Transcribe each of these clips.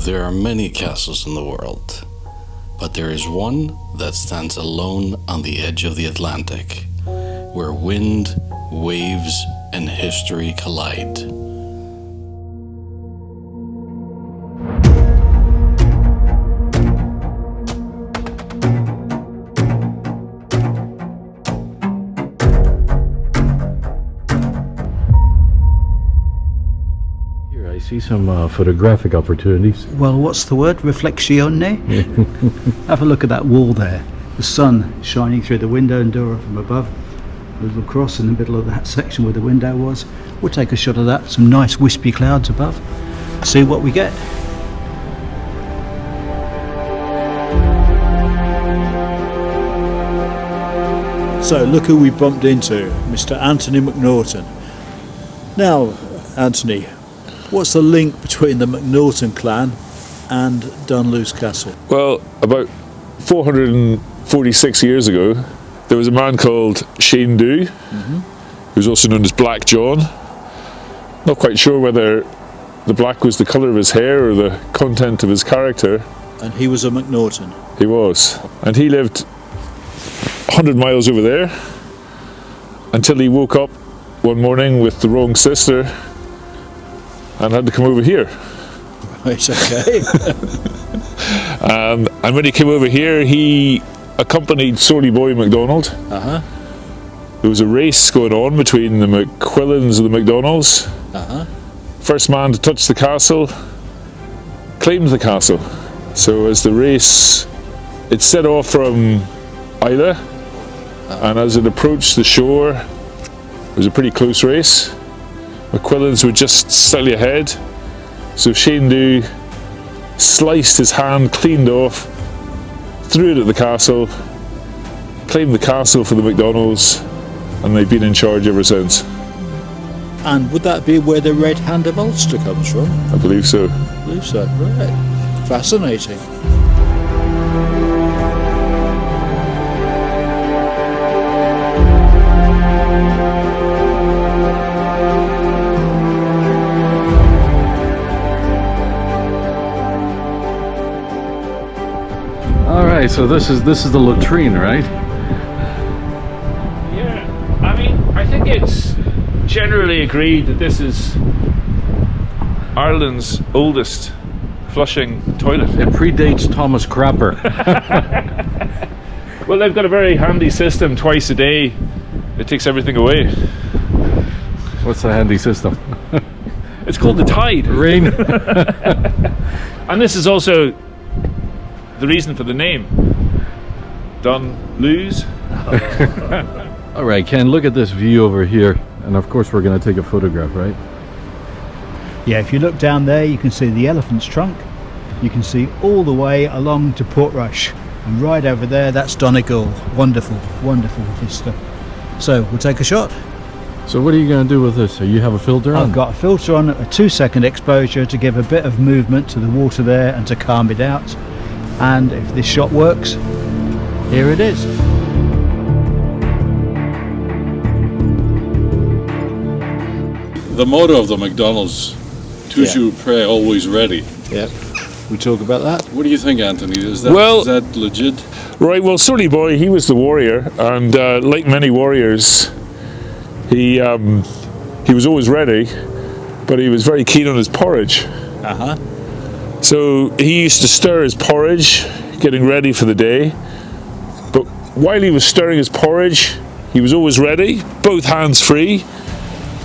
There are many castles in the world, but there is one that stands alone on the edge of the Atlantic, where wind, waves, and history collide. See some photographic opportunities. Well, what's the word? Reflexione? Have a look at that wall there. The sun shining through the window and door from above. A little cross in the middle of that section where the window was. We'll take a shot of that. Some nice wispy clouds above. See what we get. So look who we bumped into, Mr. Antony Mcnaughten. Now, Antony, what's the link between the Mcnaughten clan and Dunluce Castle? Well, about 446 years ago, there was a man called Shane Dhu, who was also known as Black John. Not quite sure whether the black was the colour of his hair or the content of his character. And he was a Mcnaughten? He was. And he lived 100 miles over there until he woke up one morning with the wrong sister and had to come over here. Right, okay. And when he came over here, he accompanied Sorty Boy MacDonald. There was a race going on between the McQuillans and the McDonalds. First man to touch the castle claimed the castle. So as the race, it set off from Islay, and as it approached the shore, it was a pretty close race. McQuillans were just slightly ahead, so Shane Dhu sliced his hand, cleaned off, threw it at the castle, claimed the castle for the McDonalds, and they've been in charge ever since. And would that be where the red hand of Ulster comes from? I believe so. I believe so, right. Fascinating. Alright, so this is the latrine, right? Yeah, I mean, I think it's generally agreed that this is Ireland's oldest flushing toilet. It predates Thomas Crapper. Well, they've got a very handy system. Twice a day it takes everything away. What's the handy system? It's called the tide. Rain. And this is also the reason for the name. Dunluce. Alright, Ken, look at this view over here. And of course we're going to take a photograph, right? Yeah, if you look down there, you can see the elephant's trunk. You can see all the way along to Portrush. And right over there, that's Donegal. Wonderful, wonderful vista. So, we'll take a shot. So what are you going to do with this? So you have a filter on? I've got a filter on, a 2-second exposure to give a bit of movement to the water there and to calm it out. And if this shot works, here it is. The motto of the McDonald's, toujours prêt, always ready. Yeah. We talk about that. What do you think, Anthony? Is that legit? Right, well, Sorty Boy, he was the warrior, and like many warriors, he was always ready, but he was very keen on his porridge. So he used to stir his porridge, getting ready for the day. But while he was stirring his porridge, he was always ready, both hands free.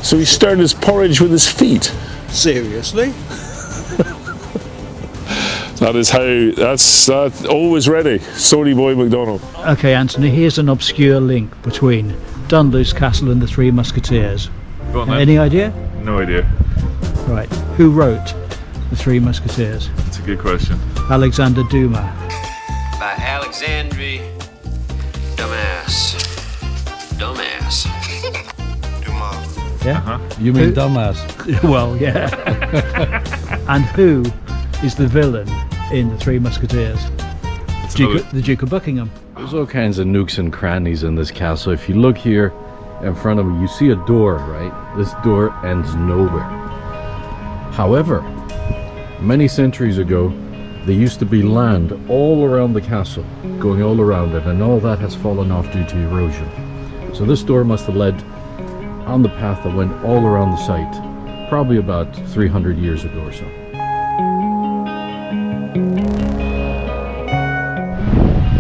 So he stirred his porridge with his feet. Seriously? That's always ready. Sorty Boy MacDonald. Okay, Anthony, here's an obscure link between Dunluce Castle and the Three Musketeers. Go on then. Any idea? No idea. Right. Who wrote the Three Musketeers? That's a good question. Alexander Dumas. By Alexandre Dumas. Dumas. Yeah? You mean dumbass? Well, yeah. And who is the villain in the Three Musketeers? The Duke of Buckingham. There's all kinds of nooks and crannies in this castle. If you look here in front of me, you see a door, right? This door ends nowhere. However, Many centuries ago, there used to be land all around the castle, going all around it, and all that has fallen off due to erosion. So this door must have led on the path that went all around the site, probably about 300 years ago or so.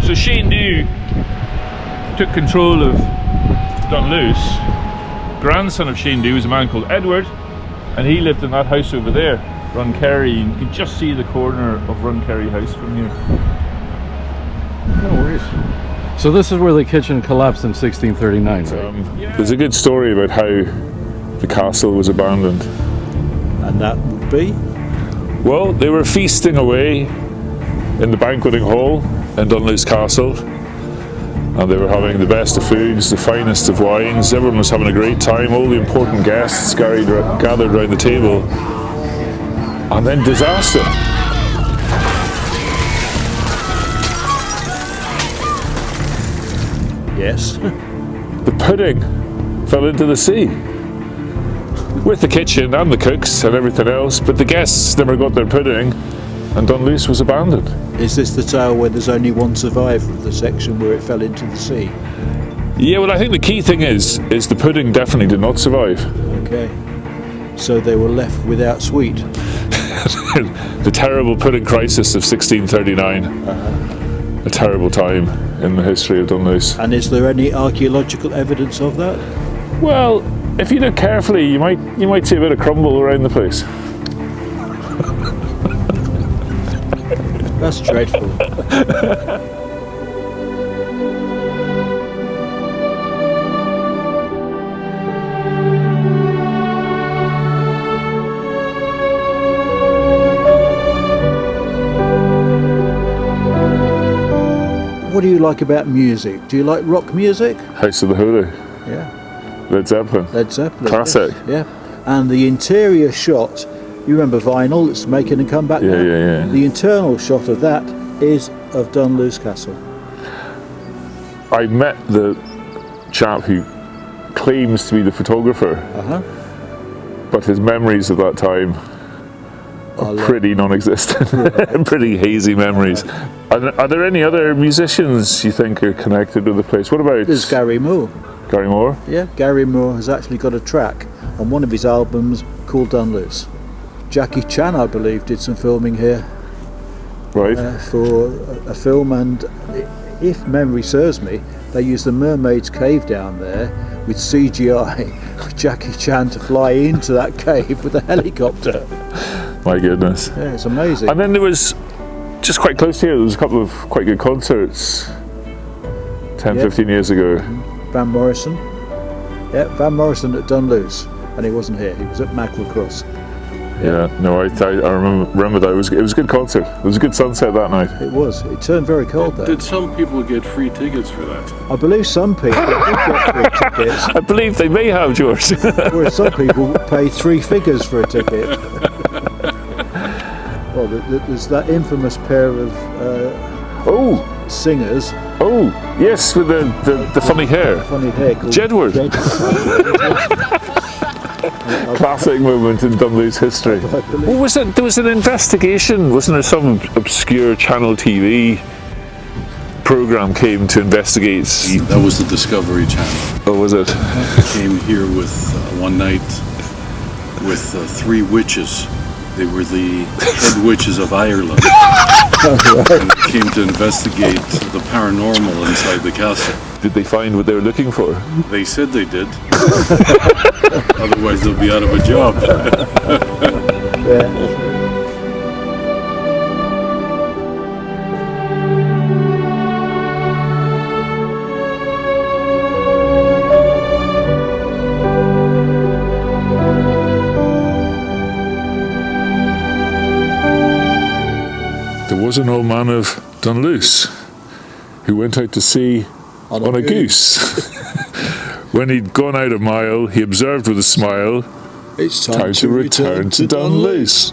So Shane Dew took control of Dunluce. Grandson of Shane Dew was a man called Edward, and he lived in that house over there, Runkerry. You can just see the corner of Runkerry House from here. No worries. So this is where the kitchen collapsed in 1639, right? There's a good story about how the castle was abandoned. And that would be? Well, they were feasting away in the banqueting hall in Dunluce Castle, and they were having the best of foods, the finest of wines. Everyone was having a great time. All the important guests gathered around the table, and then disaster. Yes. The pudding fell into the sea with the kitchen and the cooks and everything else, but the guests never got their pudding, and Dunluce was abandoned. Is this the tale where there's only one survivor of the section where it fell into the sea? Yeah, well, I think the key thing is the pudding definitely did not survive. Okay. So they were left without sweet. The terrible pudding crisis of 1639. A terrible time in the history of Dunluce. And is there any archaeological evidence of that? Well, if you look carefully, you might see a bit of crumble around the place. That's dreadful. What do you like about music? Do you like rock music? House of the Holy. Yeah. Led Zeppelin. Led Zeppelin. Classic. Yes. Yeah. And the interior shot, you remember vinyl, it's making a comeback now? Yeah. The internal shot of that is of Dunluce Castle. I met the chap who claims to be the photographer, but his memories of that time are pretty non-existent. Pretty hazy memories. Are there any other musicians you think are connected with the place? What about... There's Gary Moore. Gary Moore? Yeah, Gary Moore has actually got a track on one of his albums called Dunluce. Jackie Chan, I believe, did some filming here. Right. For a film, and if memory serves me, they used the Mermaid's Cave down there with CGI for Jackie Chan to fly into that cave with a helicopter. My goodness. Yeah, it's amazing. And then there was, just quite close to here, there was a couple of quite good concerts 15 years ago. Van Morrison. Yeah, Van Morrison at Dunluce, and he wasn't here, he was at Mackerel Cross. Yeah, no, I remember that. It was a good concert. It was a good sunset that night. It was. It turned very cold there. Did some people get free tickets for that? I believe some people did get free tickets. I believe they may have, George. Whereas some people pay 3 figures for a ticket. Well, there's that infamous pair of singers. Oh, yes, with the funny hair. Funny hair. Called Jedward. Classic moment in Dunluce history. What was it? There was an investigation, wasn't there? Some obscure Channel TV program came to investigate. That was the Discovery Channel. Oh, was it? Came here with one night with 3 witches. They were the head witches of Ireland. And they came to investigate the paranormal inside the castle. Did they find what they were looking for? They said they did. Otherwise they'll be out of a job. There was an old man of Dunluce who went out to sea on a goose. When he'd gone out a mile, he observed with a smile, It's time to return to Dunluce.